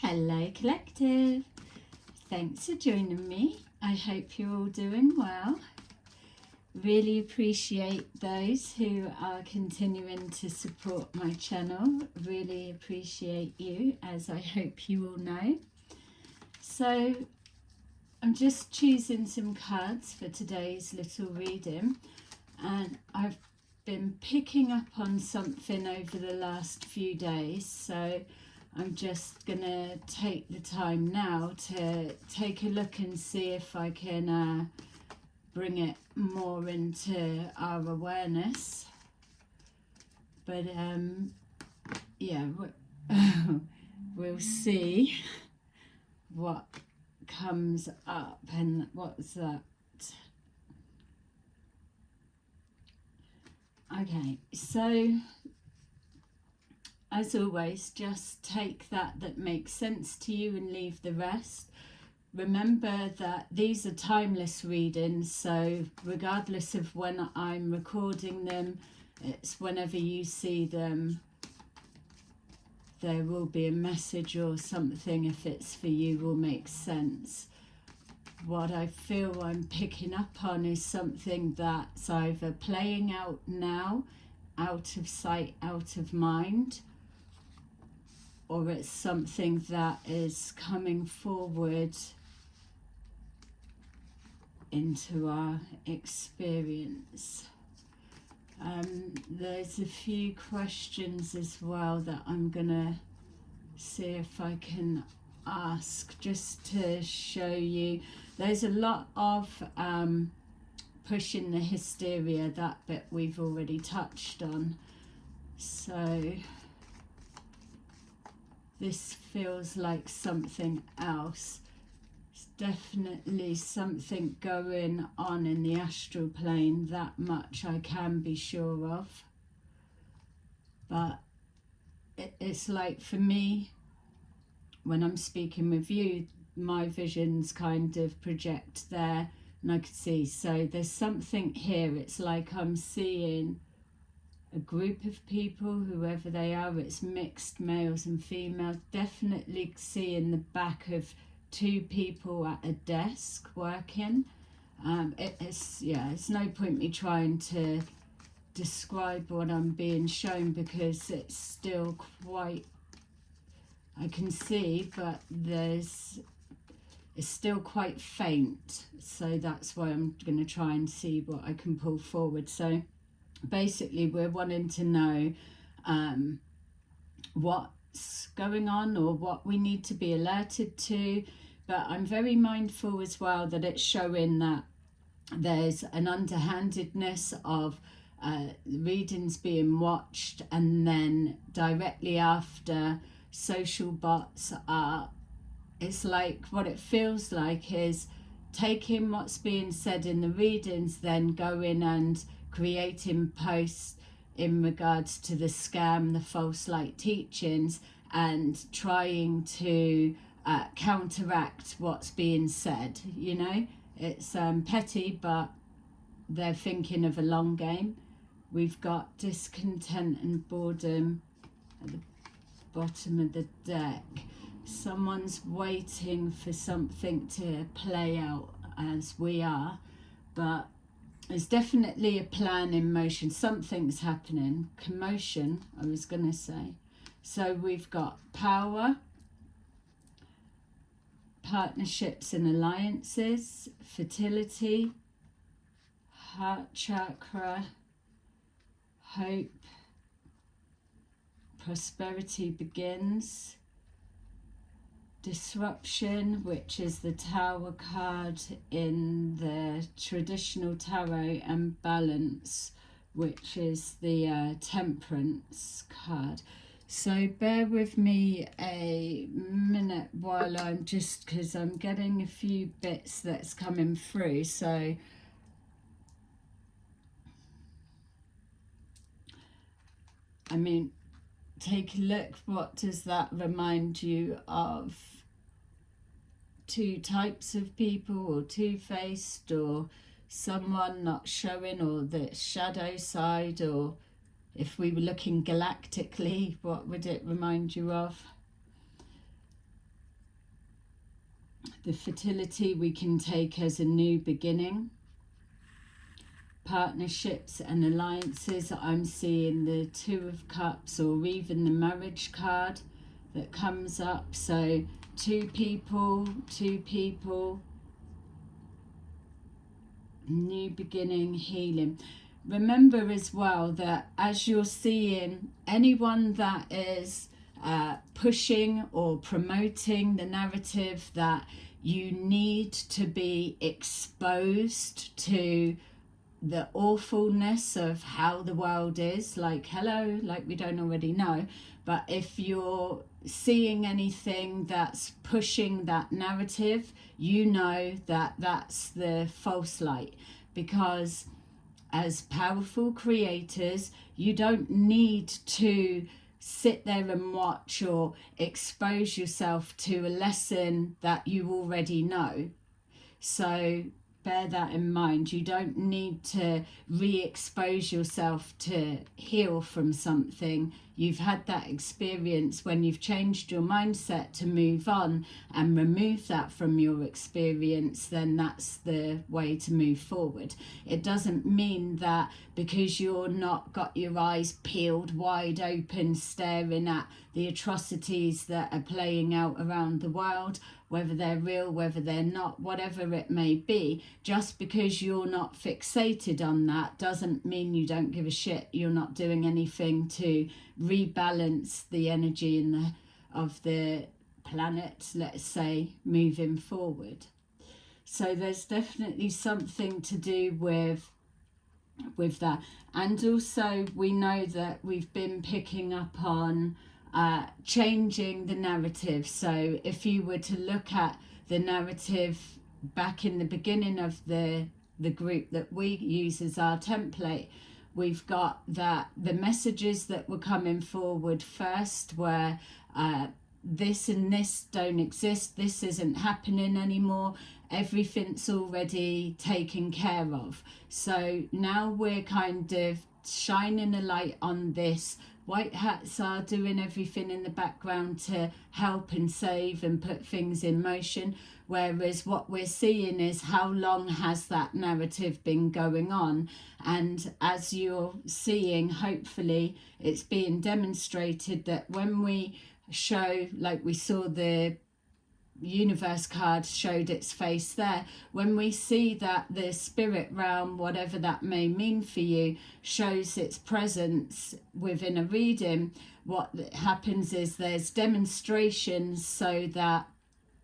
Hello Collective, thanks for joining me. I hope you're all doing well. Really appreciate those who are continuing to support my channel. Really appreciate you, as I hope you all know. So I'm just choosing some cards for today's little reading, and I've been picking up on something over the last few days, so I'm just going to take the time now to take a look and see if I can bring it more into our awareness. But yeah, we'll see what comes up. And what's that? Okay, so as always, just take that makes sense to you and leave the rest. Remember that these are timeless readings, so regardless of when I'm recording them, it's whenever you see them, there will be a message or something, if it's for you, will make sense. What I feel I'm picking up on is something that's either playing out now, out of sight, out of mind, or it's something that is coming forward into our experience. There's a few questions as well that I'm gonna see if I can ask, just to show you. There's a lot of pushing the hysteria, that bit we've already touched on, so this feels like something else. It's definitely something going on in the astral plane, that much I can be sure of. But it's like, for me, when I'm speaking with you, my visions kind of project there, and I could see, so there's something here. It's like I'm seeing a group of people, whoever they are. It's mixed males and females. Definitely seeing the back of two people at a desk working. It's no point me trying to describe what I'm being shown, because it's still quite, I can see, but it's still quite faint, so that's why I'm going to try and see what I can pull forward. So basically we're wanting to know what's going on, or what we need to be alerted to. But I'm very mindful as well that it's showing that there's an underhandedness of readings being watched, and then directly after, social bots are, it's like, what it feels like is taking what's being said in the readings, then going and creating posts in regards to the scam, the false light teachings, and trying to counteract what's being said. You know, it's petty, but they're thinking of a long game. We've got discontent and boredom at the bottom of the deck. Someone's waiting for something to play out, as we are, but there's definitely a plan in motion. Something's happening. Commotion, I was going to say. So we've got power, partnerships and alliances, fertility, heart chakra, hope, prosperity begins, disruption, which is the Tower card in the traditional tarot, and balance, which is the Temperance card. So bear with me a minute while I'm just, because I'm getting a few bits that's coming through. So I mean, take a look. What does that remind you of? Two types of people, or two-faced, or someone not showing, or the shadow side? Or if we were looking galactically, what would it remind you of? The fertility we can take as a new beginning. Partnerships and alliances, I'm seeing the Two of Cups, or even the marriage card that comes up. So two people, new beginning, healing. Remember as well that as you're seeing anyone that is pushing or promoting the narrative that you need to be exposed to the awfulness of how the world is, like hello, like we don't already know. But if you're seeing anything that's pushing that narrative, you know that that's the false light, because as powerful creators, you don't need to sit there and watch or expose yourself to a lesson that you already know. So bear that in mind. You don't need to re-expose yourself to heal from something. You've had that experience. When you've changed your mindset to move on and remove that from your experience, then that's the way to move forward. It doesn't mean that because you're not got your eyes peeled wide open staring at the atrocities that are playing out around the world, whether they're real, whether they're not, whatever it may be, just because you're not fixated on that doesn't mean you don't give a shit. You're not doing anything to rebalance the energy of the planet, let's say, moving forward. So there's definitely something to do with that. And also we know that we've been picking up on changing the narrative. So if you were to look at the narrative back in the beginning of the group that we use as our template, we've got that the messages that were coming forward first were this and this don't exist, this isn't happening anymore, everything's already taken care of. So now we're kind of shining a light on this. White hats are doing everything in the background to help and save and put things in motion, whereas what we're seeing is how long has that narrative been going on. And as you're seeing, hopefully it's being demonstrated that when we show, like we saw the universe card showed its face there, when we see that the spirit realm, whatever that may mean for you, shows its presence within a reading, what happens is there's demonstrations so that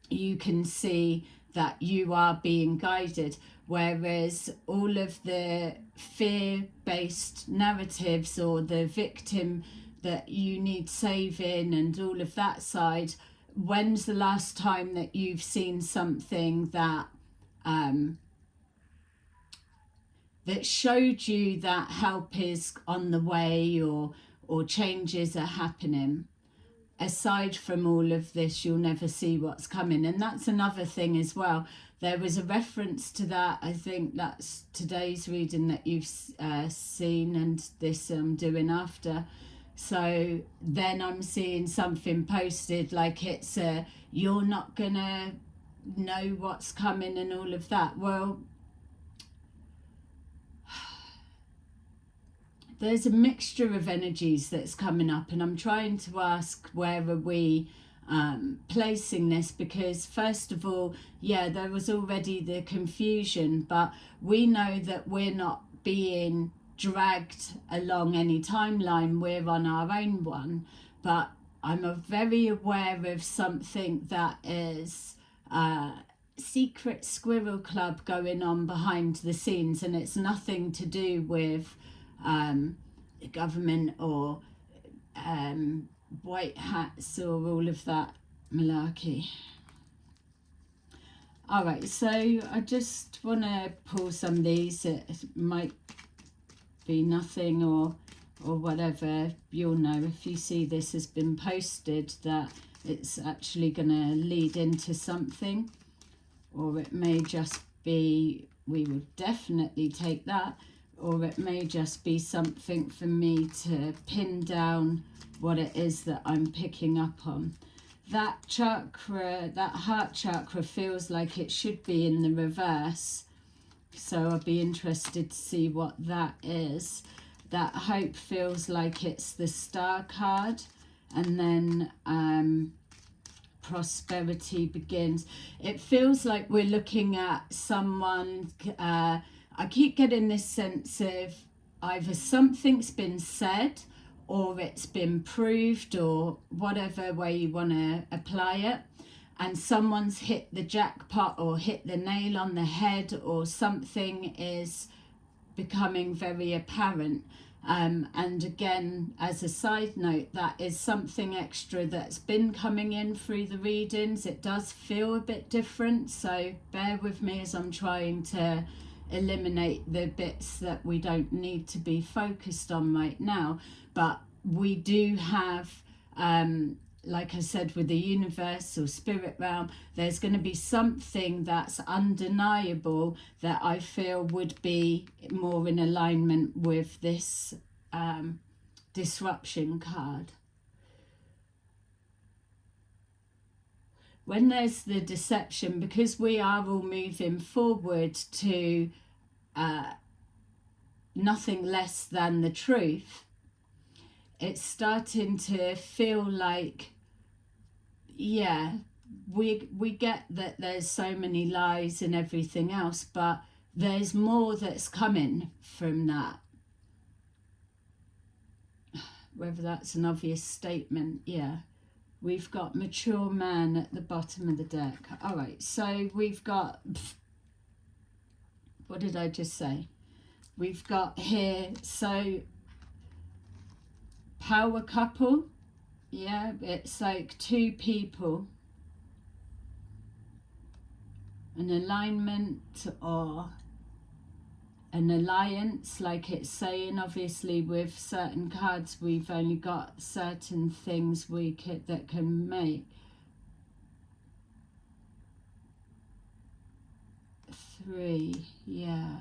you can see that you are being guided. Whereas all of the fear-based narratives, or the victim that you need saving and all of that side, when's the last time that you've seen something that that showed you that help is on the way, or changes are happening? Aside from all of this, you'll never see what's coming. And that's another thing as well. There was a reference to that. I think that's today's reading that you've seen, and this I'm doing after. So then I'm seeing something posted like it's you're not gonna know what's coming and all of that. Well, there's a mixture of energies that's coming up, and I'm trying to ask, where are we placing this? Because first of all, yeah, there was already the confusion, but we know that we're not being dragged along any timeline, we're on our own one. But I'm very aware of something that is secret squirrel club going on behind the scenes, and it's nothing to do with the government or white hats or all of that malarkey. All right, so I just want to pull some of these. It might be nothing or whatever. You'll know if you see this has been posted that it's actually going to lead into something, or it may just be, we would definitely take that, or it may just be something for me to pin down what it is that I'm picking up on. that chakra, that heart chakra, feels like it should be in the reverse. So I'll be interested to see what that is. That hope feels like it's the star card. And then prosperity begins. It feels like we're looking at someone, I keep getting this sense of either something's been said or it's been proved, or whatever way you want to apply it, and someone's hit the jackpot or hit the nail on the head, or something is becoming very apparent. And again, as a side note, that is something extra that's been coming in through the readings. It does feel a bit different, so bear with me as I'm trying to eliminate the bits that we don't need to be focused on right now. But we do have, like I said, with the universe or spirit realm, there's going to be something that's undeniable that I feel would be more in alignment with this disruption card. When there's the deception, because we are all moving forward to nothing less than the truth, it's starting to feel like, yeah, we get that there's so many lies and everything else, but there's more that's coming from that. Whether that's an obvious statement, yeah. We've got mature man at the bottom of the deck. All right, so we've got, what did I just say? We've got here, so power couple. Yeah, it's like two people. An alignment or an alliance, like it's saying. Obviously with certain cards we've only got certain things that can make. 3, yeah.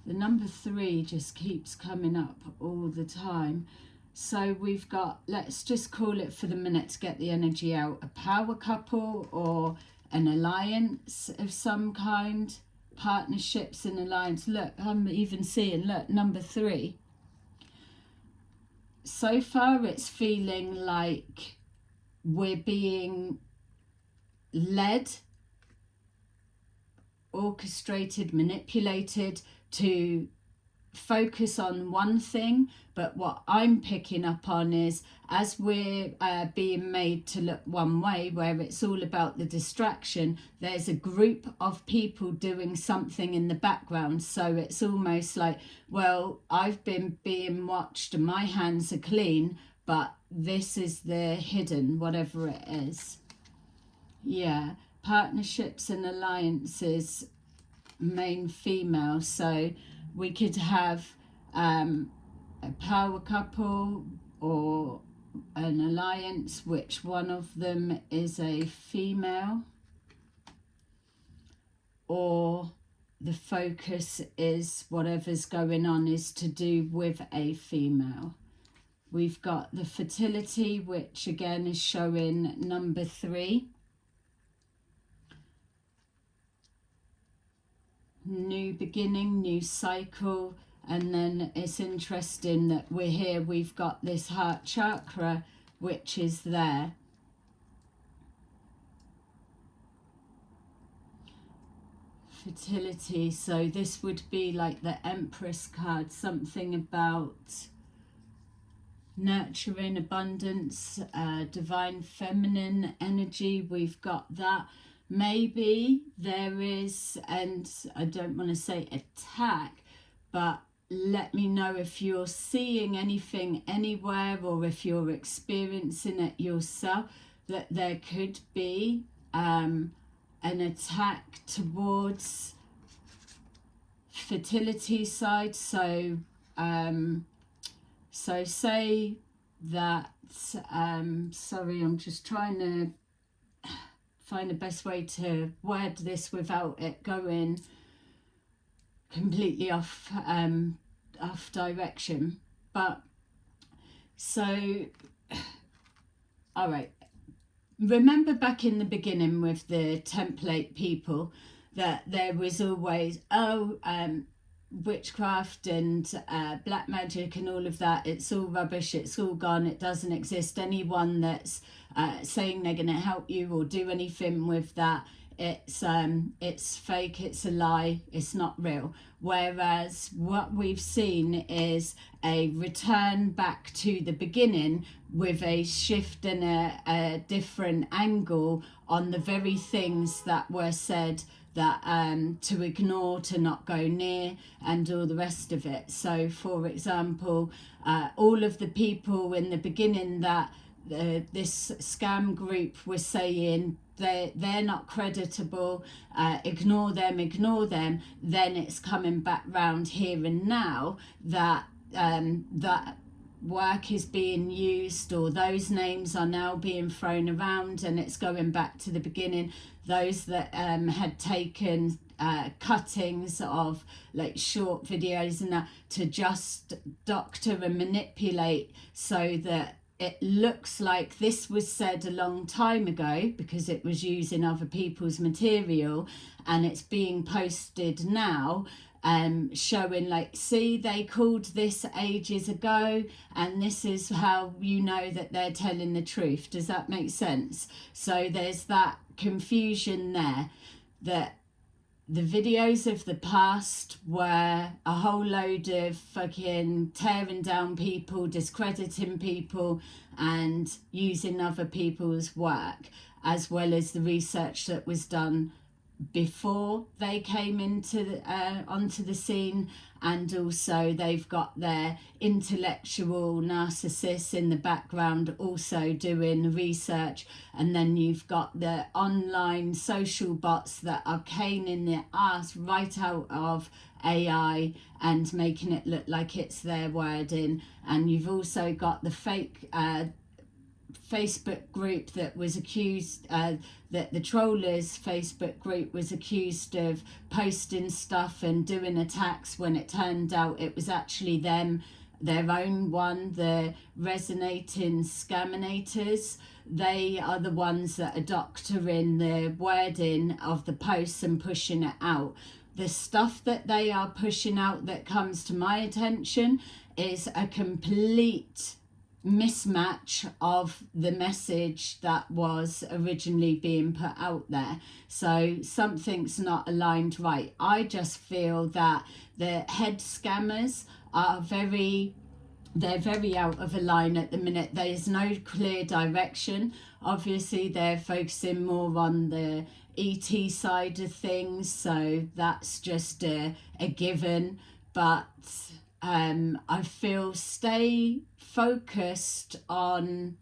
The number 3 just keeps coming up all the time. So we've got, let's just call it for the minute to get the energy out, a power couple or an alliance of some kind. Partnerships and alliance. Look, I'm even seeing, look, number 3. So far it's feeling like we're being led, orchestrated, manipulated to focus on one thing. But what I'm picking up on is, as we're being made to look one way, where it's all about the distraction, there's a group of people doing something in the background. So it's almost like, well, I've been being watched and my hands are clean, but this is the hidden, whatever it is. Yeah, partnerships and alliances, main female. So we could have a power couple or an alliance, which one of them is a female, or the focus is whatever's going on is to do with a female. We've got the fertility, which again is showing number 3. New beginning, new cycle. And then it's interesting that we're here, we've got this heart chakra, which is there. Fertility, so this would be like the Empress card, something about nurturing, abundance, divine feminine energy. We've got that. Maybe there is, and I don't want to say attack, but let me know if you're seeing anything anywhere, or if you're experiencing it yourself, that there could be an attack towards fertility side. So so say that, sorry, I'm just trying to find the best way to word this without it going completely off direction. But so, all right, remember back in the beginning with the template people that there was always, witchcraft and black magic and all of that, it's all rubbish, it's all gone, it doesn't exist. Anyone that's saying they're going to help you or do anything with that, it's fake, it's a lie, it's not real. Whereas what we've seen is a return back to the beginning with a shift and a different angle on the very things that were said that to ignore, to not go near, and all the rest of it. So for example, all of the people in the beginning that this scam group was saying they're not creditable, ignore them, then it's coming back round here and now that that work is being used, or those names are now being thrown around, and it's going back to the beginning. Those that had taken cuttings of like short videos and that to just doctor and manipulate so that it looks like this was said a long time ago because it was using other people's material, and it's being posted now, showing like, see, they called this ages ago, and this is how you know that they're telling the truth. Does that make sense? So there's that confusion there, that the videos of the past were a whole load of fucking tearing down people, discrediting people, and using other people's work, as well as the research that was done before they came into onto the scene. And also they've got their intellectual narcissists in the background also doing research, and then you've got the online social bots that are caning their ass right out of AI and making it look like it's their wording. And you've also got the fake Facebook group that was accused, that the trollers Facebook group was accused of posting stuff and doing attacks, when it turned out it was actually them, their own one, the resonating scaminators. They are the ones that are doctoring the wording of the posts and pushing it out. The stuff that they are pushing out that comes to my attention is a complete mismatch of the message that was originally being put out there. So something's not aligned right. I just feel that the head scammers are they're very out of a line at the minute. There's no clear direction. Obviously they're focusing more on the ET side of things, so that's just a given. But I feel stay focused on,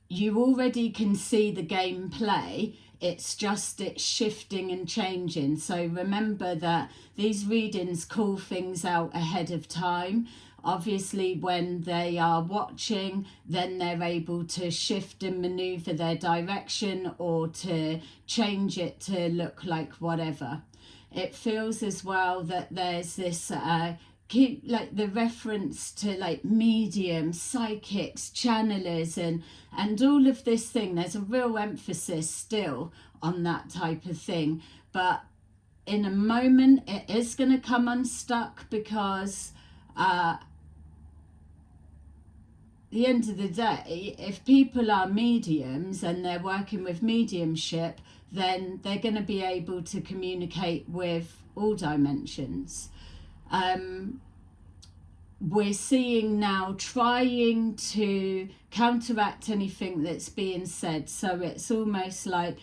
you already can see the gameplay, it's just it's shifting and changing. So remember that these readings call things out ahead of time. Obviously when they are watching, then they're able to shift and maneuver their direction or to change it to look like whatever. It feels as well that there's this keep like the reference to like mediums, psychics, channelers, and all of this thing. There's a real emphasis still on that type of thing, but in a moment it is going to come unstuck, because at the end of the day, if people are mediums and they're working with mediumship, then they're going to be able to communicate with all dimensions. We're seeing now trying to counteract anything that's being said. So it's almost like,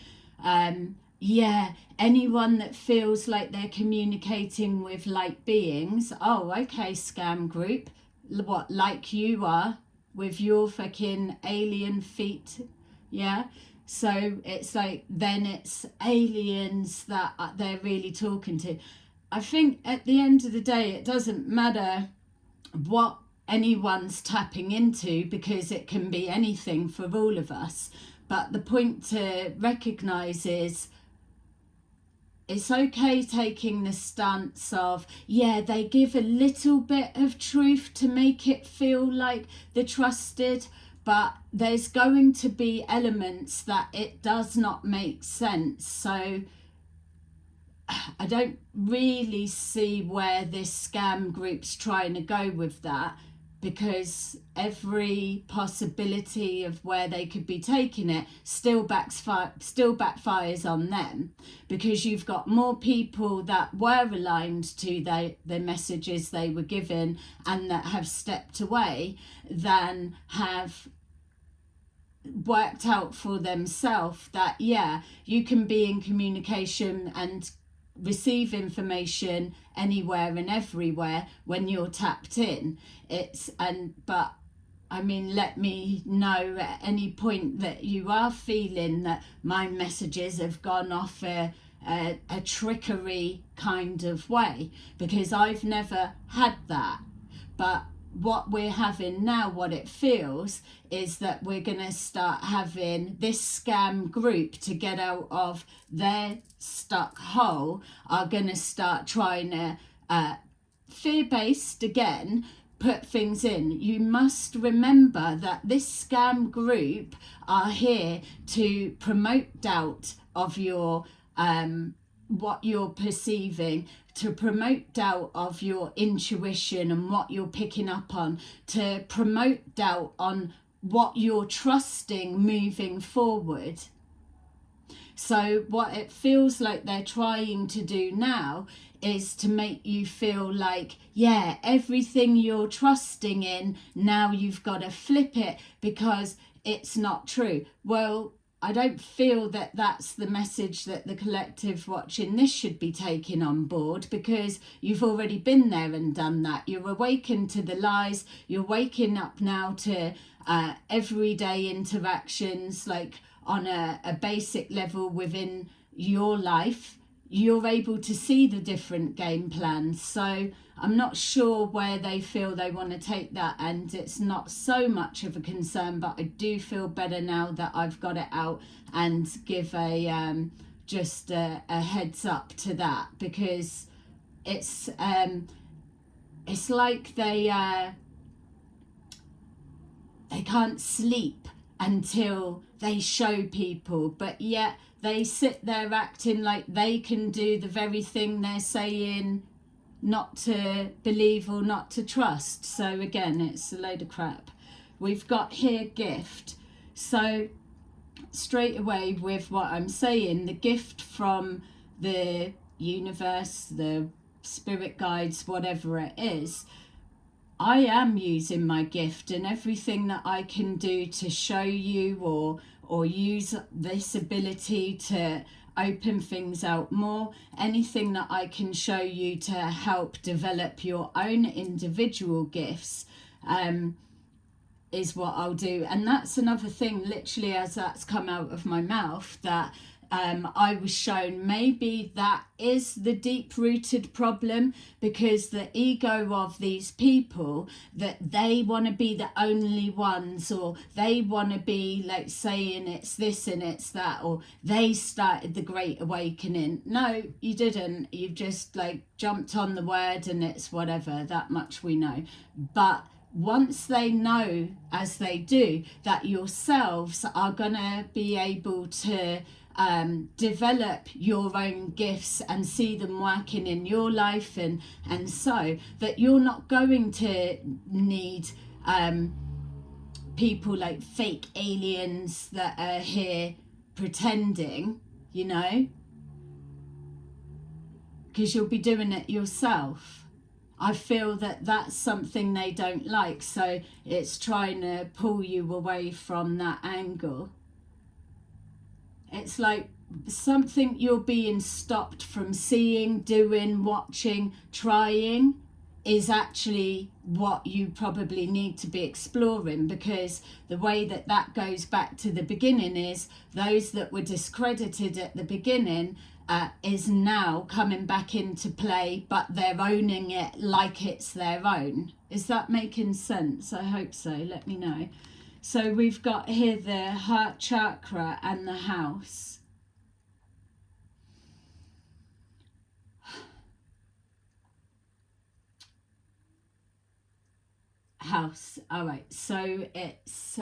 anyone that feels like they're communicating with light beings, oh, okay, scam group, what, like you are with your fucking alien feet, yeah? So it's like, then it's aliens that they're really talking to. I think at the end of the day, it doesn't matter what anyone's tapping into, because it can be anything for all of us. But the point to recognize is, it's okay taking the stance of, yeah, they give a little bit of truth to make it feel like the trusted, but there's going to be elements that it does not make sense. So I don't really see where this scam group's trying to go with that, because every possibility of where they could be taking it still backfires on them, because you've got more people that were aligned to the messages they were given and that have stepped away than have worked out for themselves that, yeah, you can be in communication and receive information anywhere and everywhere when you're tapped in. But I mean, let me know at any point that you are feeling that my messages have gone off a trickery kind of way, because I've never had that. But what we're having now, what it feels, is that we're going to start having this scam group, to get out of their stuck hole, are going to start trying to fear-based again put things in. You must remember that this scam group are here to promote doubt of your what you're perceiving, to promote doubt of your intuition and what you're picking up on, to promote doubt on what you're trusting moving forward. So what it feels like they're trying to do now is to make you feel like, yeah, everything you're trusting in, now you've got to flip it because it's not true. Well, I don't feel that that's the message that the collective watching this should be taking on board, because you've already been there and done that. You're awakened to the lies. You're waking up now to everyday interactions, like on a basic level within your life. You're able to see the different game plans. So I'm not sure where they feel they want to take that, and it's not so much of a concern, but I do feel better now that I've got it out and give a just a heads up to that, because it's like they can't sleep until they show people, but yet they sit there acting like they can do the very thing they're saying not to believe or not to trust. So again, it's a load of crap. We've got here gift. So straight away with what I'm saying, the gift from the universe, the spirit guides, whatever it is, I am using my gift, and everything that I can do to show you or use this ability to open things out more, anything that I can show you to help develop your own individual gifts, is what I'll do. And that's another thing, literally as that's come out of my mouth, that I was shown maybe that is the deep-rooted problem, because the ego of these people, that they want to be the only ones, or they want to be like saying it's this and it's that, or they started the Great Awakening. No, you didn't. You've just like jumped on the word and it's whatever, that much we know. But once they know, as they do, that yourselves are going to be able to develop your own gifts and see them working in your life, and so that you're not going to need people like fake aliens that are here pretending, you know, because you'll be doing it yourself. I feel that that's something they don't like, so it's trying to pull you away from that angle. It's like something you're being stopped from seeing, doing, watching, trying is actually what you probably need to be exploring, because the way that that goes back to the beginning is those that were discredited at the beginning is now coming back into play, but they're owning it like it's their own. Is that making sense? I hope so. Let me know. So we've got here the heart chakra and the house. house. All right, so it's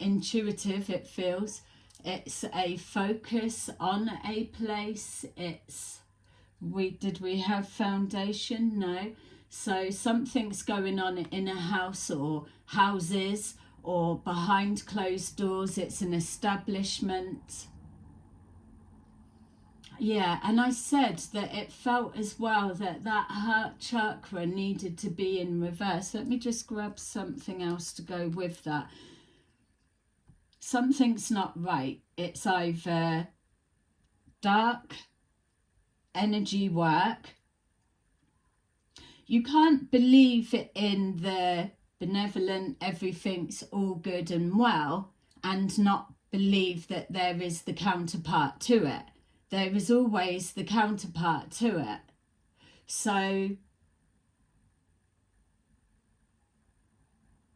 intuitive, it feels. It's a focus on a place. It's, did we have foundation? No. So something's going on in a house or houses or behind closed doors. It's an establishment. Yeah, and I said that it felt as well that that heart chakra needed to be in reverse. Let me just grab something else to go with that. Something's not right. It's either dark energy work. You can't believe it in the benevolent, everything's all good and well, and not believe that there is the counterpart to it. There is always the counterpart to it. So,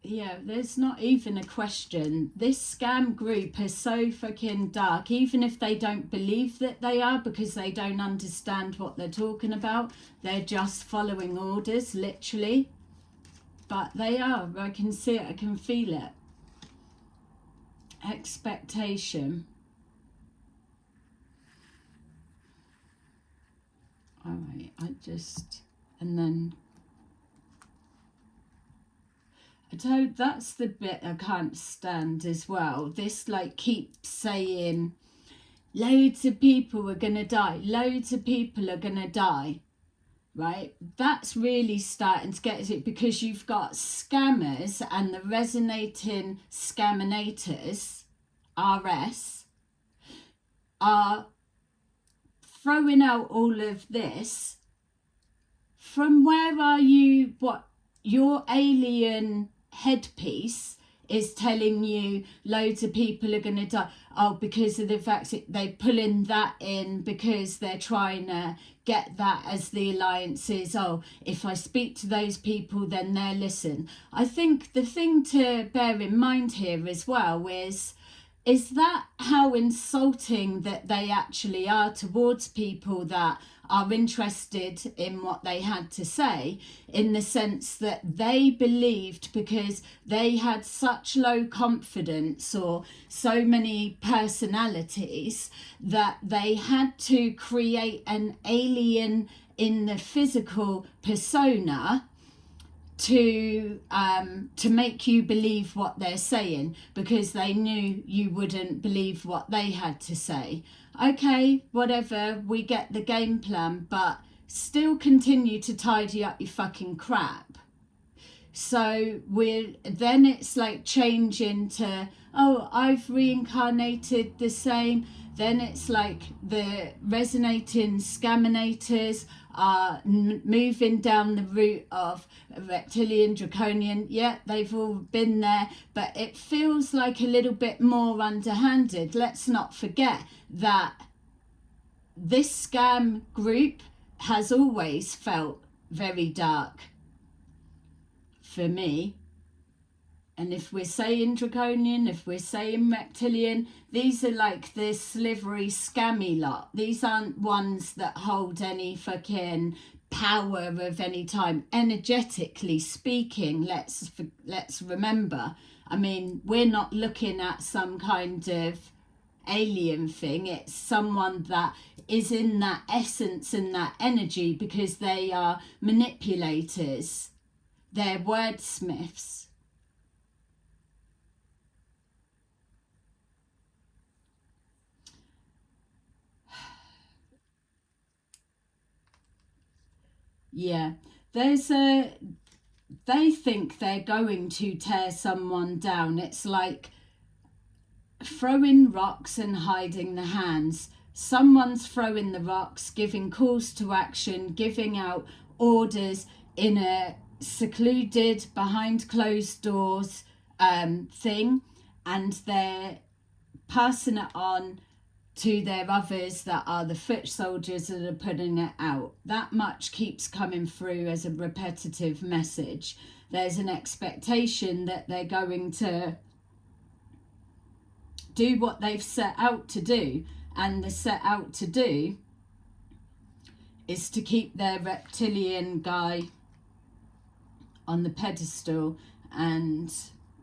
yeah, there's not even a question. This scam group is so fucking dark, even if they don't believe that they are, because they don't understand what they're talking about. They're just following orders, literally. But they are. I can see it. I can feel it. Expectation. All right, and then that's the bit I can't stand as well. This like keeps saying loads of people are gonna die, loads of people are gonna die, right? That's really starting to get it, because you've got scammers and the resonating scaminators, RS, are throwing out all of this. From where are you? What, your alien headpiece is telling you loads of people are going to die? Oh, because of the vaccine. They're pulling that in because they're trying to get that as the alliances. Oh, if I speak to those people, then they'll listen. I think the thing to bear in mind here as well is that how insulting that they actually are towards people that are interested in what they had to say, in the sense that they believed, because they had such low confidence or so many personalities, that they had to create an alien in the physical persona to make you believe what they're saying, because they knew you wouldn't believe what they had to say. Okay, whatever, we get the game plan, but still continue to tidy up your fucking crap. So then it's like changing to, oh, I've reincarnated the same. Then it's like the resonating scaminators are moving down the route of reptilian, draconian. Yeah, they've all been there, but it feels like a little bit more underhanded. Let's not forget that this scam group has always felt very dark for me. And if we're saying draconian, if we're saying reptilian, these are like this slivery scammy lot. These aren't ones that hold any fucking power of any time, energetically speaking. Let's remember, I mean, we're not looking at some kind of alien thing. It's someone that is in that essence and that energy, because they are manipulators, they're wordsmiths. Yeah, they think they're going to tear someone down. It's like throwing rocks and hiding the hands. Someone's throwing the rocks, giving calls to action, giving out orders in a secluded, behind closed doors thing, and they're passing it on to their others that are the foot soldiers that are putting it out. That much keeps coming through as a repetitive message. There's an expectation that they're going to do what they've set out to do, and the set out to do is to keep their reptilian guy on the pedestal and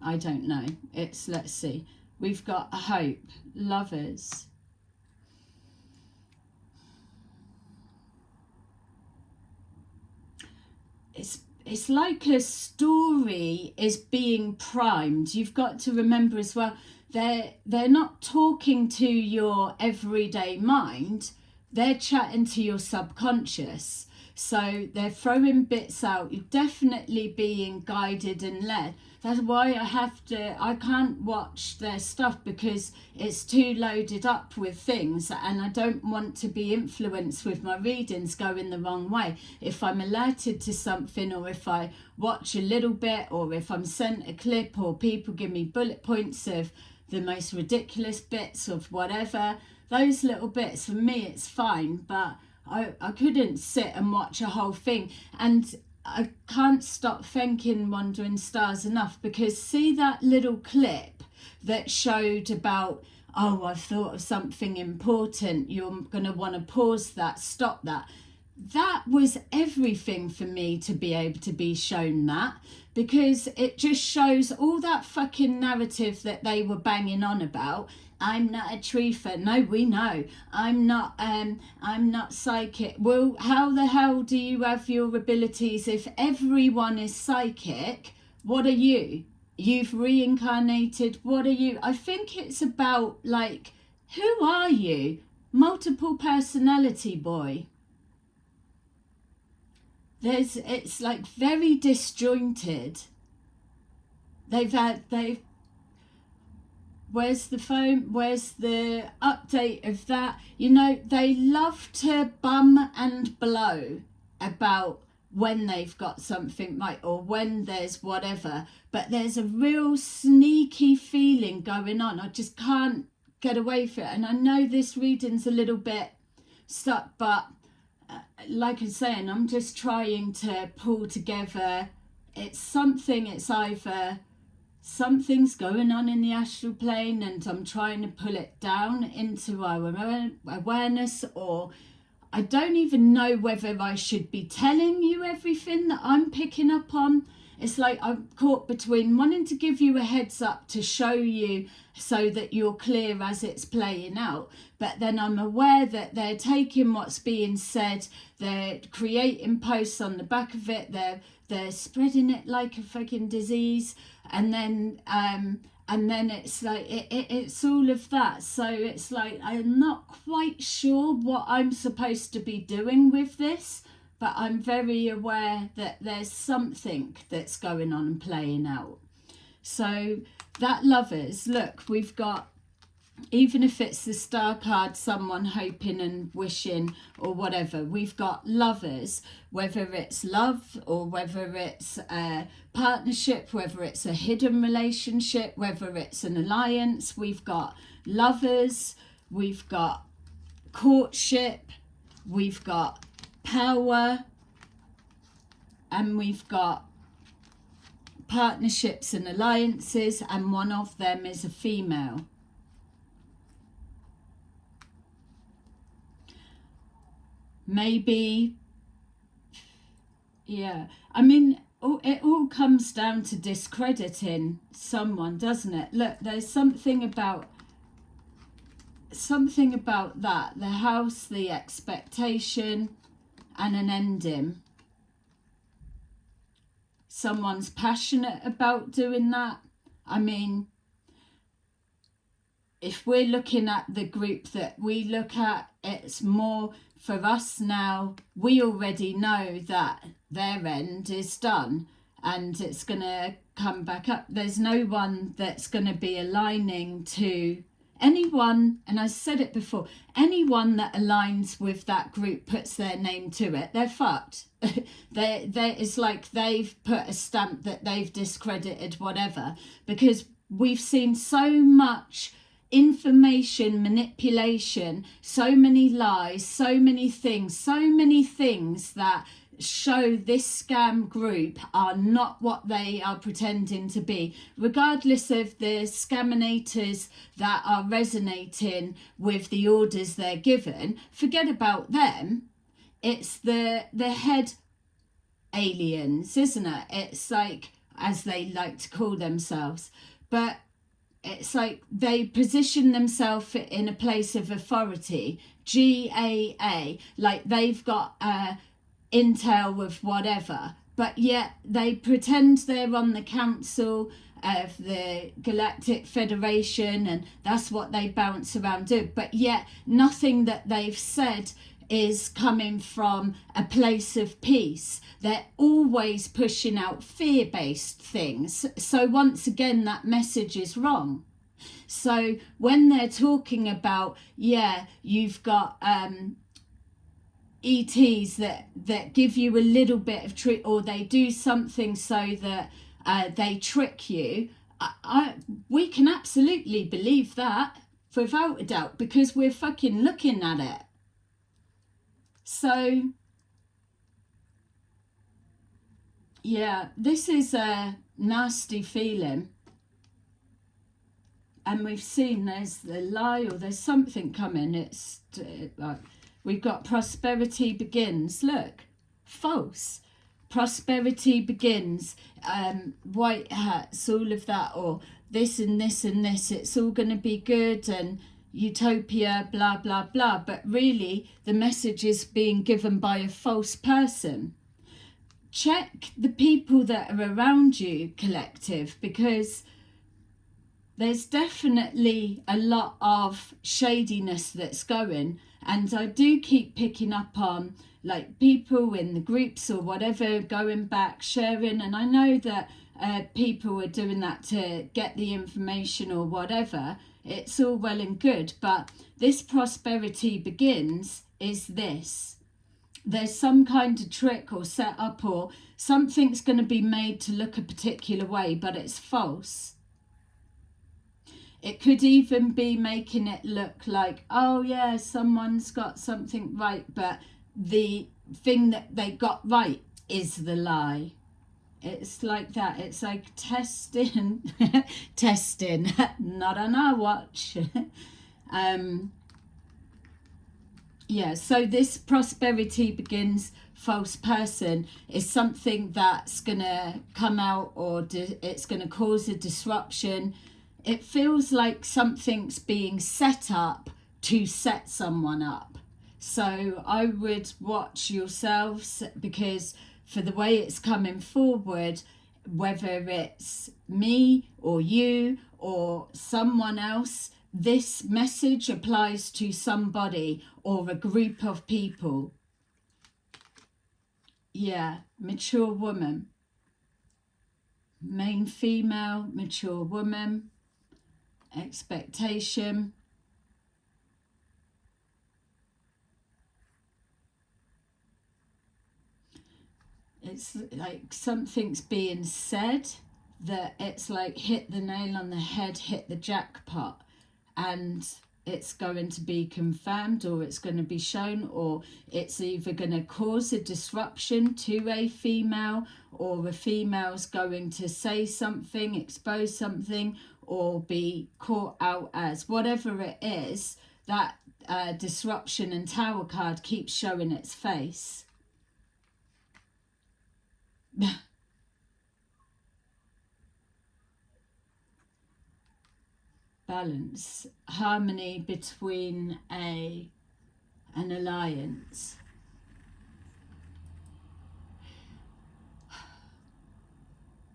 I don't know. Let's see. We've got hope, lovers. It's like a story is being primed. You've got to remember as well, they're not talking to your everyday mind. They're chatting to your subconscious. So they're throwing bits out. You're definitely being guided and led. That's why I can't watch their stuff, because it's too loaded up with things, and I don't want to be influenced with my readings going the wrong way. If I'm alerted to something, or if I watch a little bit, or if I'm sent a clip, or people give me bullet points of the most ridiculous bits of whatever, those little bits, for me it's fine, but I couldn't sit and watch a whole thing. And I can't stop thanking Wandering Stars enough, because see that little clip that showed about, oh, I've thought of something important, you're going to want to pause that, stop that. That was everything for me to be able to be shown that, because it just shows all that fucking narrative that they were banging on about. I'm not a truther. No, we know. I'm not psychic. Well, how the hell do you have your abilities if everyone is psychic? What are you? You've reincarnated. What are you? I think it's about, like, who are you? Multiple personality boy. It's like very disjointed. Where's the phone? Where's the update of that? You know, they love to bum and blow about when they've got something right, or when there's whatever, but there's a real sneaky feeling going on. I just can't get away from it. And I know this reading's a little bit stuck, but like I'm saying, I'm just trying to pull together. It's either something's going on in the astral plane and I'm trying to pull it down into our awareness, or I don't even know whether I should be telling you everything that I'm picking up on. It's like I'm caught between wanting to give you a heads up to show you so that you're clear as it's playing out, but then I'm aware that they're taking what's being said, they're creating posts on the back of it, they're spreading it like a fucking disease, and then it's like it's all of that. So it's like I'm not quite sure what I'm supposed to be doing with this, but I'm very aware that there's something that's going on and playing out. So that lovers, look, we've got, even if it's the star card, someone hoping and wishing or whatever, we've got lovers, whether it's love or whether it's a partnership, whether it's a hidden relationship, whether it's an alliance. We've got lovers, we've got courtship, we've got power, and we've got partnerships and alliances, and one of them is a female. Maybe, yeah, I mean, it all comes down to discrediting someone, doesn't it? Look, there's something about that, the house, the expectation, and an ending. Someone's passionate about doing that. I mean, if we're looking at the group that we look at, it's more for us now. We already know that their end is done and it's going to come back up. There's no one that's going to be aligning to anyone, and I said it before, anyone that aligns with that group, puts their name to it, they're fucked. It's like they've put a stamp that they've discredited whatever, because we've seen so much information manipulation, so many lies, so many things that show this scam group are not what they are pretending to be, regardless of the scaminators that are resonating with the orders they're given. Forget about them. It's the head aliens, isn't it? It's like, as they like to call themselves. But it's like they position themselves in a place of authority, GAA, like they've got intel of whatever, but yet they pretend they're on the council of the Galactic Federation, and that's what they bounce around do, but yet nothing that they've said is coming from a place of peace. They're always pushing out fear-based things. So once again, that message is wrong. So when they're talking about, yeah, you've got ETs that give you a little bit of trick, or they do something so that they trick you, we can absolutely believe that without a doubt, because we're fucking looking at it. So, yeah, this is a nasty feeling. And we've seen there's the lie, or there's something coming. It's like we've got prosperity begins. Look, false. Prosperity begins. White hats, all of that, or this and this and this. It's all going to be good and utopia, blah blah blah, but really the message is being given by a false person. Check the people that are around you, collective, because there's definitely a lot of shadiness that's going, and I do keep picking up on like people in the groups or whatever going back, sharing, and I know that people are doing that to get the information or whatever. It's all well and good, but this prosperity begins is this. There's some kind of trick or setup, or something's going to be made to look a particular way, but it's false. It could even be making it look like, oh yeah, someone's got something right, but the thing that they got right is the lie. It's like that. It's like testing, testing, not on our watch. Yeah, so this prosperity begins false person is something that's going to come out, or it's going to cause a disruption. It feels like something's being set up to set someone up. So I would watch yourselves, because for the way it's coming forward, whether it's me or you or someone else, this message applies to somebody or a group of people. Yeah, mature woman. Main female, mature woman. Expectation. It's like something's being said that it's like hit the nail on the head, hit the jackpot, and it's going to be confirmed, or it's going to be shown, or it's either going to cause a disruption to a female, or a female's going to say something, expose something, or be caught out as whatever it is. That disruption and Tower card keeps showing its face. Balance, harmony between an alliance.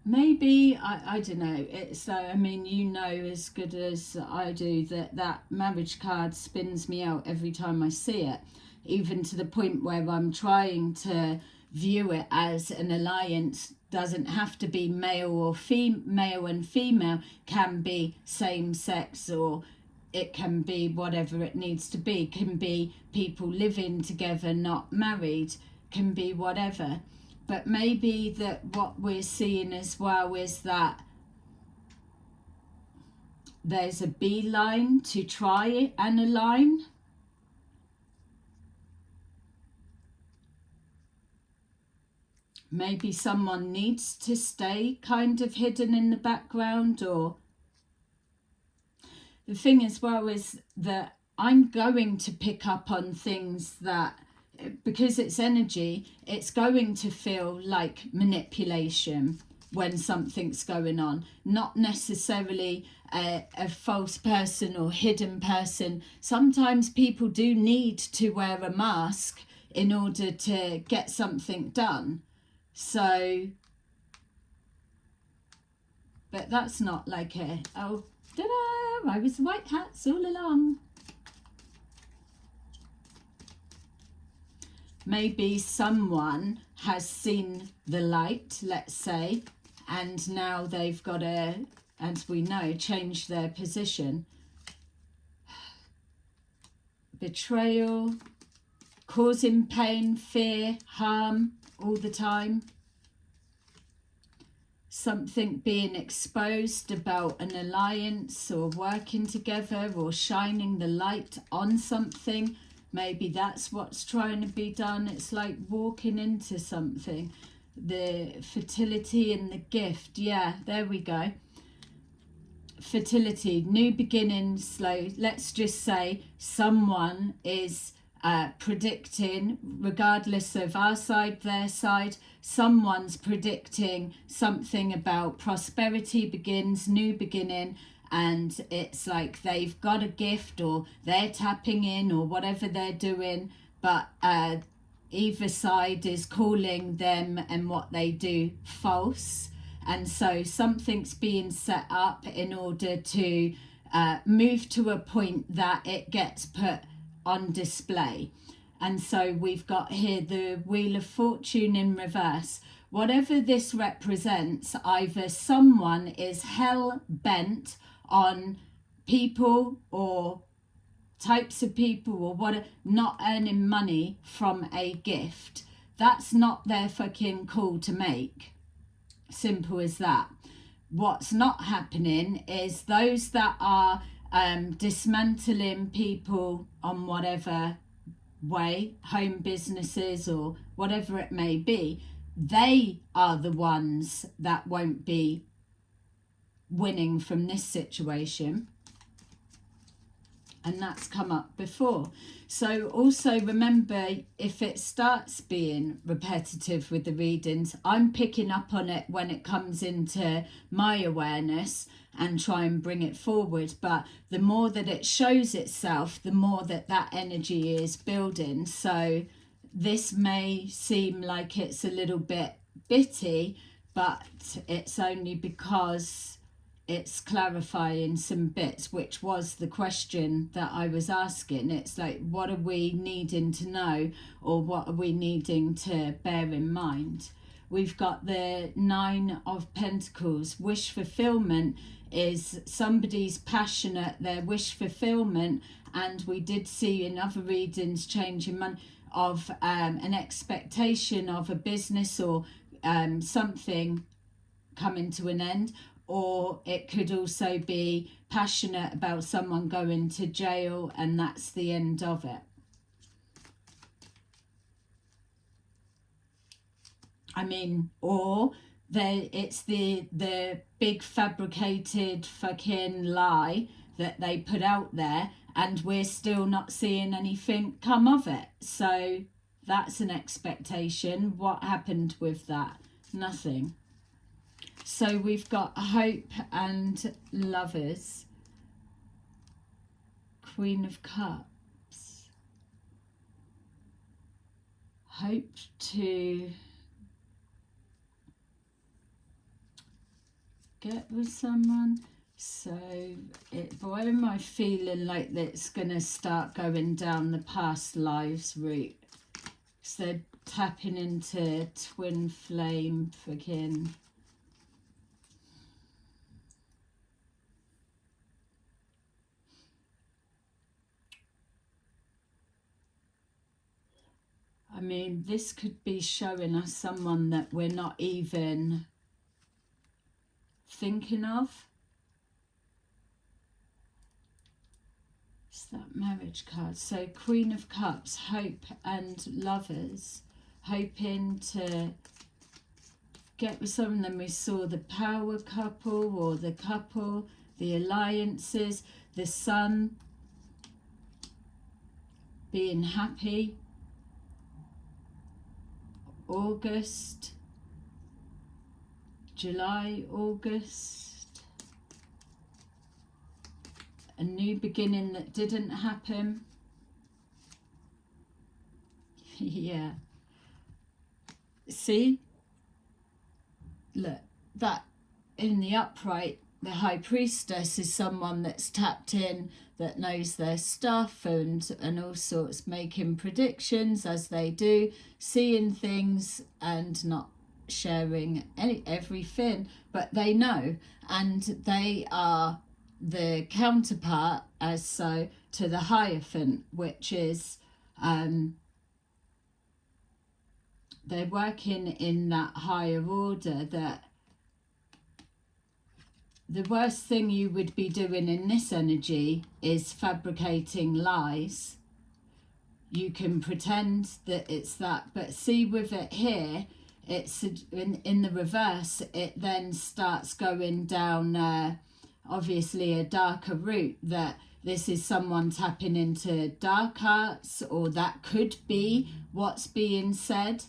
Maybe, I don't know, it's I mean, you know as good as I do that marriage card spins me out every time I see it, even to the point where I'm trying to view it as an alliance. Doesn't have to be male or male and female, can be same sex, or it can be whatever it needs to be, can be people living together, not married, can be whatever. But maybe that what we're seeing as well is that there's a beeline to try and align. Maybe someone needs to stay kind of hidden in the background, or the thing as well is that I'm going to pick up on things that, because it's energy, it's going to feel like manipulation. when something's going on, not necessarily a false person or hidden person. Sometimes people do need to wear a mask in order to get something done. So, but that's not like a, oh, ta-da, I was white hats all along. Maybe someone has seen the light, let's say, and now they've got to, as we know, change their position. Betrayal, causing pain, fear, harm all the time. Something being exposed about an alliance or working together or shining the light on something. Maybe that's what's trying to be done. It's like walking into something. The fertility and the gift. Yeah, there we go. Fertility, new beginning, slow. Let's just say someone is predicting, regardless of our side, their side, someone's predicting something about prosperity begins, new beginning, and it's like they've got a gift or they're tapping in or whatever they're doing, but either side is calling them and what they do false. And so something's being set up in order to move to a point that it gets put on display. And so we've got here the Wheel of Fortune in reverse. Whatever this represents, either someone is hell-bent on people or types of people or what, not earning money from a gift. That's not their fucking call to make. Simple as that. What's not happening is those that are dismantling people on whatever way, home businesses or whatever it may be, they are the ones that won't be winning from this situation. And that's come up before. So also remember, if it starts being repetitive with the readings, I'm picking up on it when it comes into my awareness and try and bring it forward. But the more that it shows itself, the more that that energy is building. So this may seem like it's a little bit bitty, but it's only because it's clarifying some bits, which was the question that I was asking. It's like, what are we needing to know, or what are we needing to bear in mind? We've got the Nine of Pentacles. Wish fulfillment is somebody's passionate, their wish fulfillment, and we did see in other readings changing money of an expectation of a business or something coming to an end. Or it could also be passionate about someone going to jail and that's the end of it. I mean, or it's the big fabricated fucking lie that they put out there and we're still not seeing anything come of it. So that's an expectation. What happened with that? Nothing. So we've got Hope and Lovers. Queen of Cups. Hope to get with someone. So boy, am I feeling like it's going to start going down the past lives route. So they're tapping into twin flame freaking... I mean, this could be showing us someone that we're not even thinking of. It's that marriage card. So Queen of Cups, Hope and Lovers. Hoping to get with someone. Then we saw the power couple or the couple, the alliances, the Sun being happy. August, July, August. A new beginning that didn't happen. Yeah. See? Look, that in the upright, the High Priestess is someone that's tapped in, that knows their stuff and all sorts, making predictions as they do, seeing things and not sharing everything, but they know, and they are the counterpart as so to the Hierophant, which is they're working in that higher order, that the worst thing you would be doing in this energy is fabricating lies. You can pretend that it's that, but see with it here, it's in the reverse, it then starts going down obviously a darker route, that this is someone tapping into dark arts, or that could be what's being said.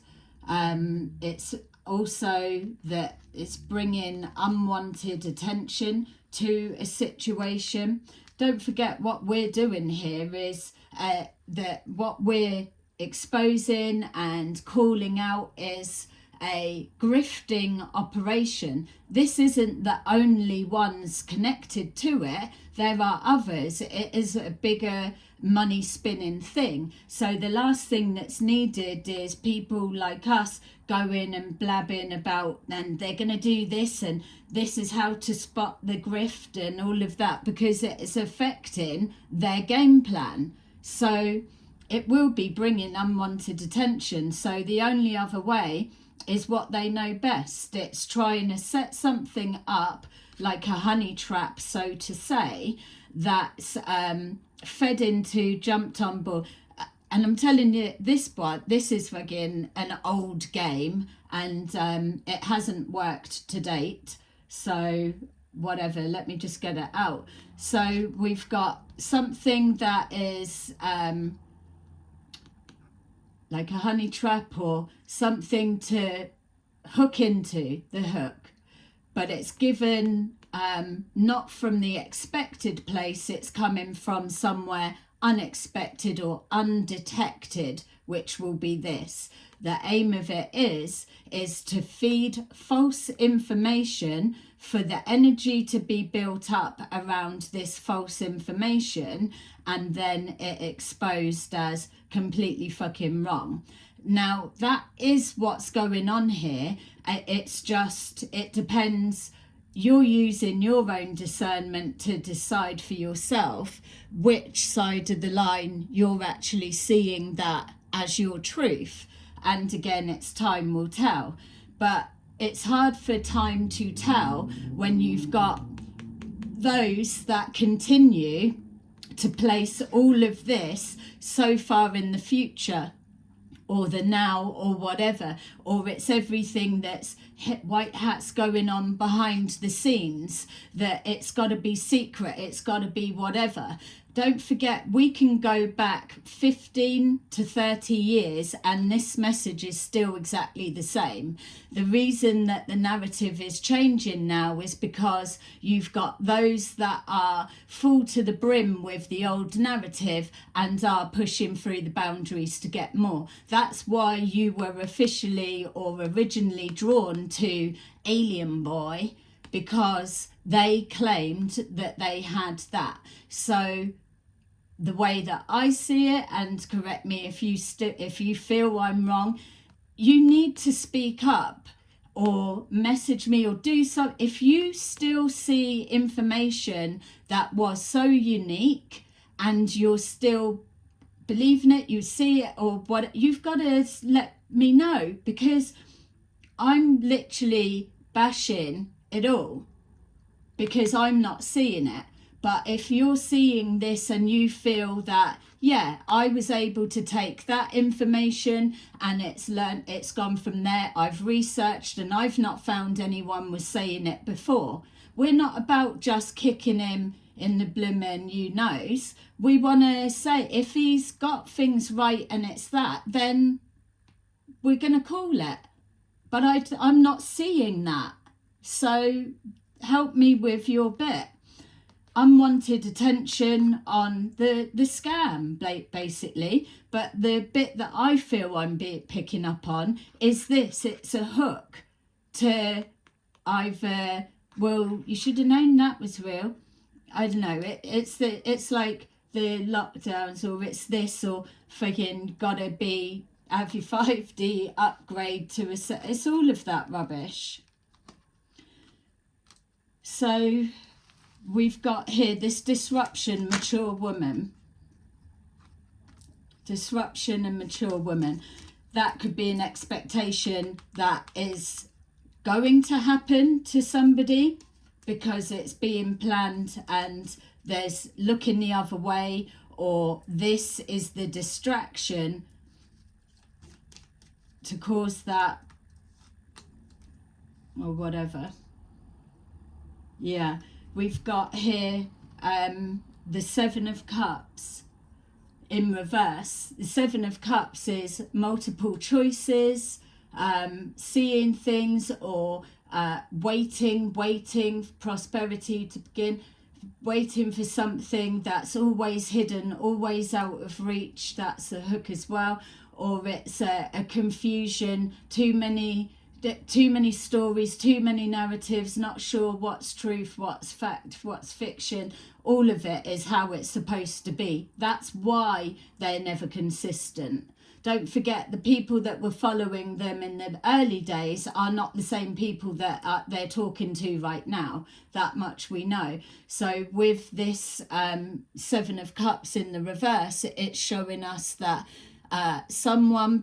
It's also that it's bringing unwanted attention to a situation. Don't forget, what we're doing here is that what we're exposing and calling out is a grifting operation. This isn't the only ones connected to it. There are others. It is a bigger money spinning thing. So the last thing that's needed is people like us going and blabbing about, and they're going to do this, and this is how to spot the grift and all of that, because it is affecting their game plan. So it will be bringing unwanted attention. So the only other way is what they know best. It's trying to set something up like a honey trap, so to say, that's fed into, jumped on board. And I'm telling you, this is fucking an old game, and it hasn't worked to date. So whatever, let me just get it out. So we've got something that is like a honey trap, or something to hook into the hook, but it's given not from the expected place, it's coming from somewhere unexpected or undetected, which will be this. The aim of it is to feed false information, for the energy to be built up around this false information, and then it exposed as completely fucking wrong. Now, that is what's going on here. It's just, it depends. You're using your own discernment to decide for yourself which side of the line you're actually seeing that as your truth. And again, it's time will tell. But it's hard for time to tell when you've got those that continue to place all of this so far in the future, or the now, or whatever, or it's everything that's white hats going on behind the scenes, that it's got to be secret, it's got to be whatever. Don't forget, we can go back 15 to 30 years and this message is still exactly the same. The reason that the narrative is changing now is because you've got those that are full to the brim with the old narrative and are pushing through the boundaries to get more. That's why you were officially or originally drawn to Alien Boy, because they claimed that they had that. So the way that I see it, and correct me if you feel I'm wrong, you need to speak up or message me or do something. If you still see information that was so unique and you're still believing it, you see it, or what, you've got to let me know, because I'm literally bashing it all because I'm not seeing it. But if you're seeing this and you feel that, yeah, I was able to take that information and it's gone from there, I've researched and I've not found anyone was saying it before. We're not about just kicking him in the bloomin' you knows. We want to say, if he's got things right and it's that, then we're going to call it. But I'm not seeing that. So help me with your bit. Unwanted attention on the scam, basically. But the bit that I feel I'm picking up on is this. It's a hook to either, well, you should have known that was real. I don't know. It's like the lockdowns, or it's this, or friggin' gotta be, have your 5D upgrade to a set. It's all of that rubbish. So we've got here this disruption, mature woman. Disruption and mature woman. That could be an expectation that is going to happen to somebody because it's being planned and there's looking the other way, or this is the distraction to cause that, or whatever. Yeah, we've got here the Seven of Cups in reverse. The Seven of Cups is multiple choices, seeing things, or waiting, prosperity to begin, waiting for something that's always hidden, always out of reach. That's a hook as well. Or it's a confusion, too many stories, too many narratives, not sure what's truth, what's fact, what's fiction. All of it is how it's supposed to be. That's why they're never consistent. Don't forget, the people that were following them in the early days are not the same people that they're talking to right now. That much we know. So with this Seven of Cups in the reverse, it's showing us that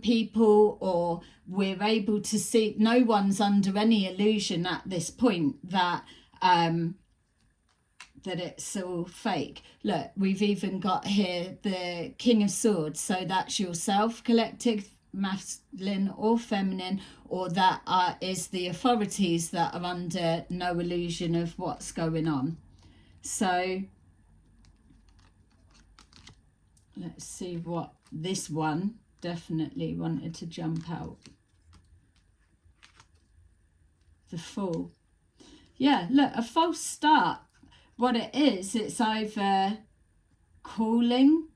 people, or we're able to see, no one's under any illusion at this point that that it's all fake. Look, we've even got here the King of Swords. So that's yourself, collective, masculine or feminine, or that is the authorities that are under no illusion of what's going on. So let's see what this one definitely wanted to jump out. The Fool. Yeah, look, a false start. What it is, it's either calling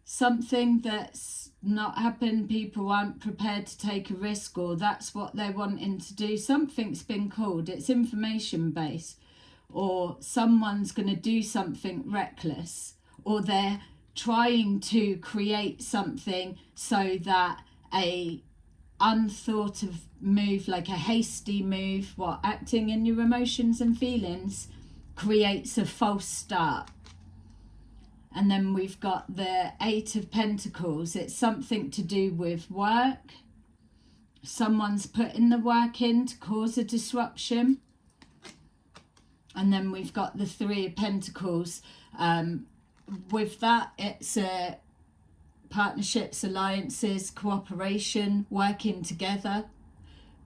something that's not happened, people aren't prepared to take a risk, or that's what they're wanting to do. Something's been called. It's information based, or someone's going to do something reckless, or they're trying to create something so that a unthought of move, like a hasty move, acting in your emotions and feelings, creates a false start. And then we've got the Eight of Pentacles. It's something to do with work. Someone's putting the work in to cause a disruption. And then we've got the Three of Pentacles. With that, it's partnerships, alliances, cooperation, working together.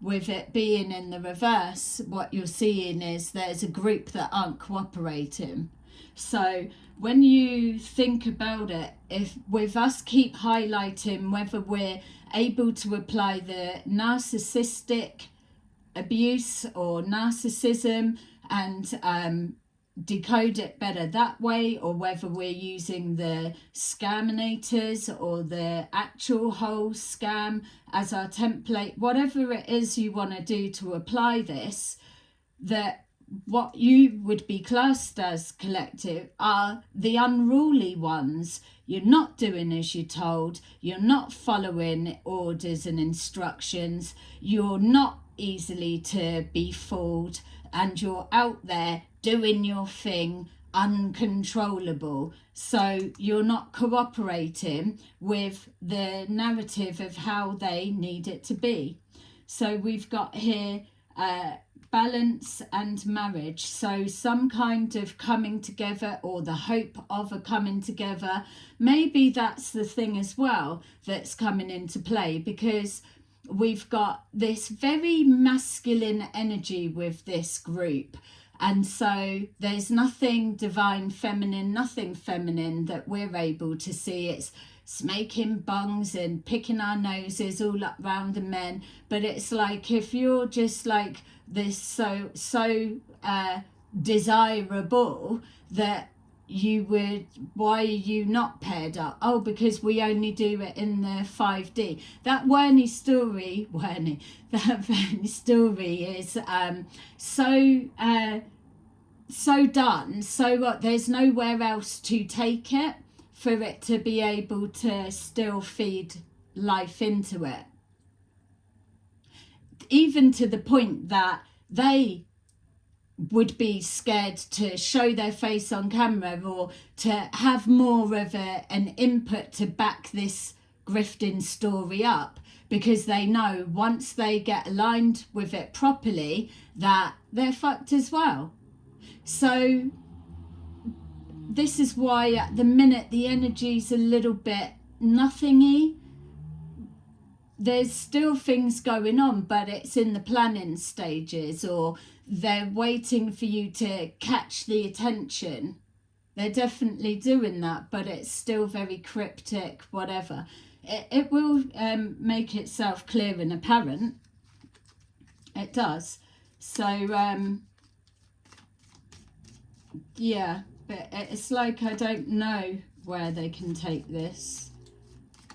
With it being in the reverse, what you're seeing is there's a group that aren't cooperating. So when you think about it, if with us keep highlighting whether we're able to apply the narcissistic abuse or narcissism and decode it better that way, or whether we're using the scaminators or the actual whole scam as our template, whatever it is you want to do to apply this, that what you would be classed as collective are the unruly ones. You're not doing as you're told, you're not following orders and instructions, you're not easily to be fooled, and you're out there doing your thing, uncontrollable. So you're not cooperating with the narrative of how they need it to be. So we've got here balance and marriage. So some kind of coming together, or the hope of a coming together. Maybe that's the thing as well that's coming into play, because we've got this very masculine energy with this group, And so there's nothing divine feminine, nothing feminine that we're able to see. It's making bungs and picking our noses all up round the men. But it's like, if you're just like this so desirable, that you would, why are you not paired up? Oh, because we only do it in the 5D. That Werny story is so done, so what, there's nowhere else to take it for it to be able to still feed life into it, even to the point that they would be scared to show their face on camera or to have more of an input to back this grifting story up, because they know once they get aligned with it properly that they're fucked as well. So this is why at the minute the energy's a little bit nothingy. There's still things going on, but it's in the planning stages, or they're waiting for you to catch the attention. They're definitely doing that, but it's still very cryptic, whatever. It will make itself clear and apparent. It does. So, yeah, but it's like, I don't know where they can take this.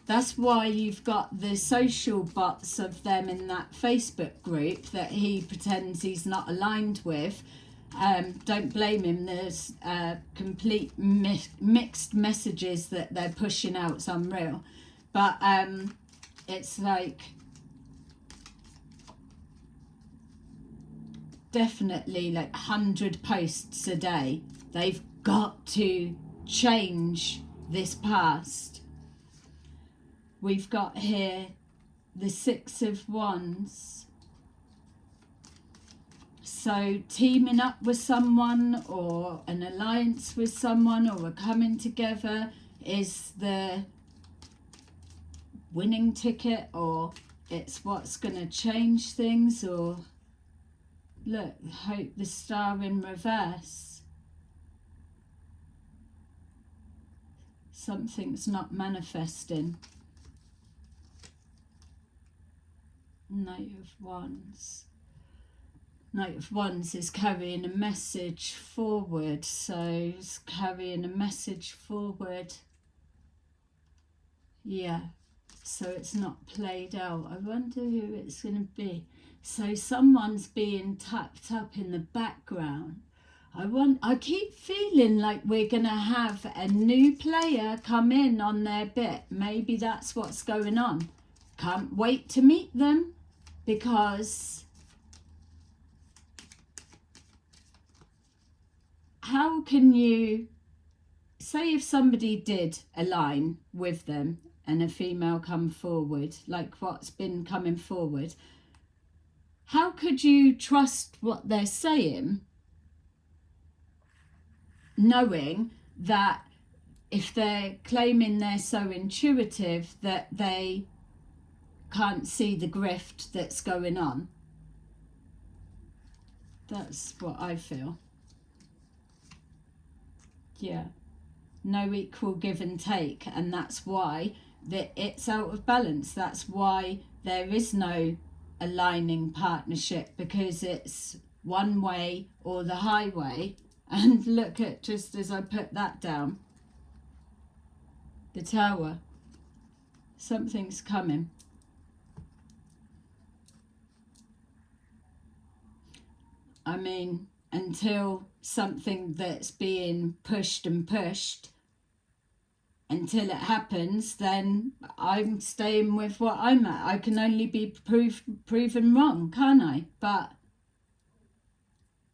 That's why you've got the social bots of them in that Facebook group that he pretends he's not aligned with. Don't blame him. There's complete mixed messages that they're pushing out. It's unreal. But it's like, definitely like 100 posts a day. They've got to change this past. We've got here the 6 of Wands. So teaming up with someone, or an alliance with someone, or a coming together is the winning ticket, or it's what's going to change things. Or look, hope the star in reverse. Something's not manifesting. Knight of Wands. Knight of Wands is carrying a message forward. So it's carrying a message forward. Yeah. So it's not played out. I wonder who it's going to be. So someone's being tapped up in the background. I keep feeling like we're going to have a new player come in on their bit. Maybe that's what's going on. Can't wait to meet them, because how can you say, if somebody did align with them and a female come forward, like what's been coming forward, how could you trust what they're saying, knowing that if they're claiming they're so intuitive that they can't see the grift that's going on? That's what I feel. Yeah. No equal give and take, and that's why it's out of balance. That's why there is no aligning partnership, because it's one way or the highway. And look at, just as I put that down, the Tower. Something's coming. I mean, until something that's being pushed and pushed, until it happens, then I'm staying with what I'm at. I can only be proven wrong, can't I? But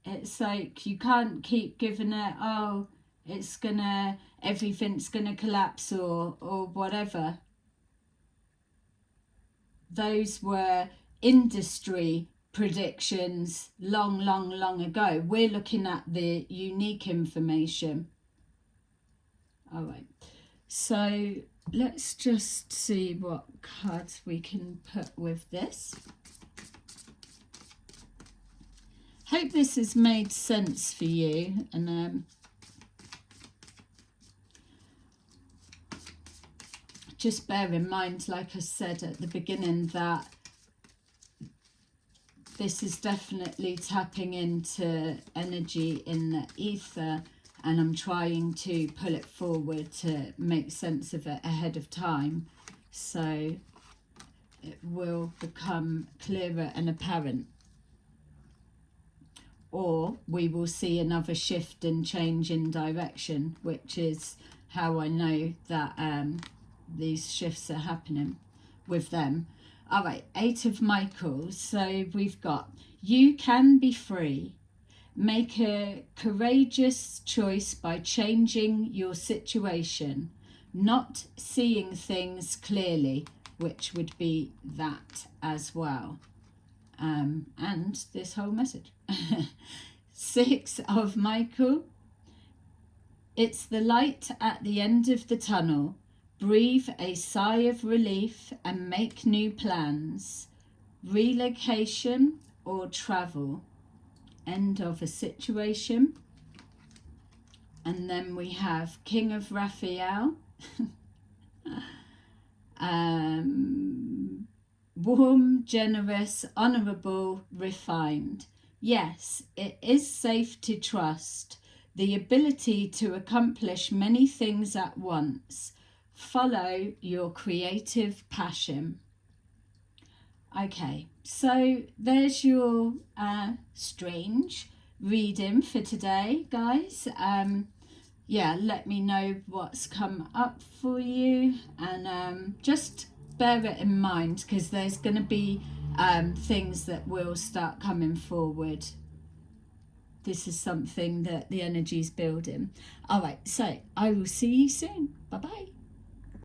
it's like, you can't keep giving it, oh, it's gonna, everything's gonna collapse, or whatever. Those were industry predictions long ago. We're looking at the unique information. All right, so let's just see what cards we can put with this. Hope this has made sense for you. And just bear in mind, like I said at the beginning, that this is definitely tapping into energy in the ether, and I'm trying to pull it forward to make sense of it ahead of time, so it will become clearer and apparent. Or we will see another shift and change in direction, which is how I know that these shifts are happening with them. All right, 8 of Michael. So we've got, you can be free. Make a courageous choice by changing your situation, not seeing things clearly, which would be that as well. And this whole message. 6 of Michael. It's the light at the end of the tunnel. Breathe a sigh of relief and make new plans. Relocation or travel. End of a situation. And then we have King of Raphael. Warm, generous, honourable, refined. Yes, it is safe to trust. The ability to accomplish many things at once. Follow your creative passion. Okay, so there's your strange reading for today, guys. Yeah, let me know what's come up for you, and just bear it in mind, because there's going to be things that will start coming forward. This is something that the energy is building. All right, so I will see you soon. Bye-bye.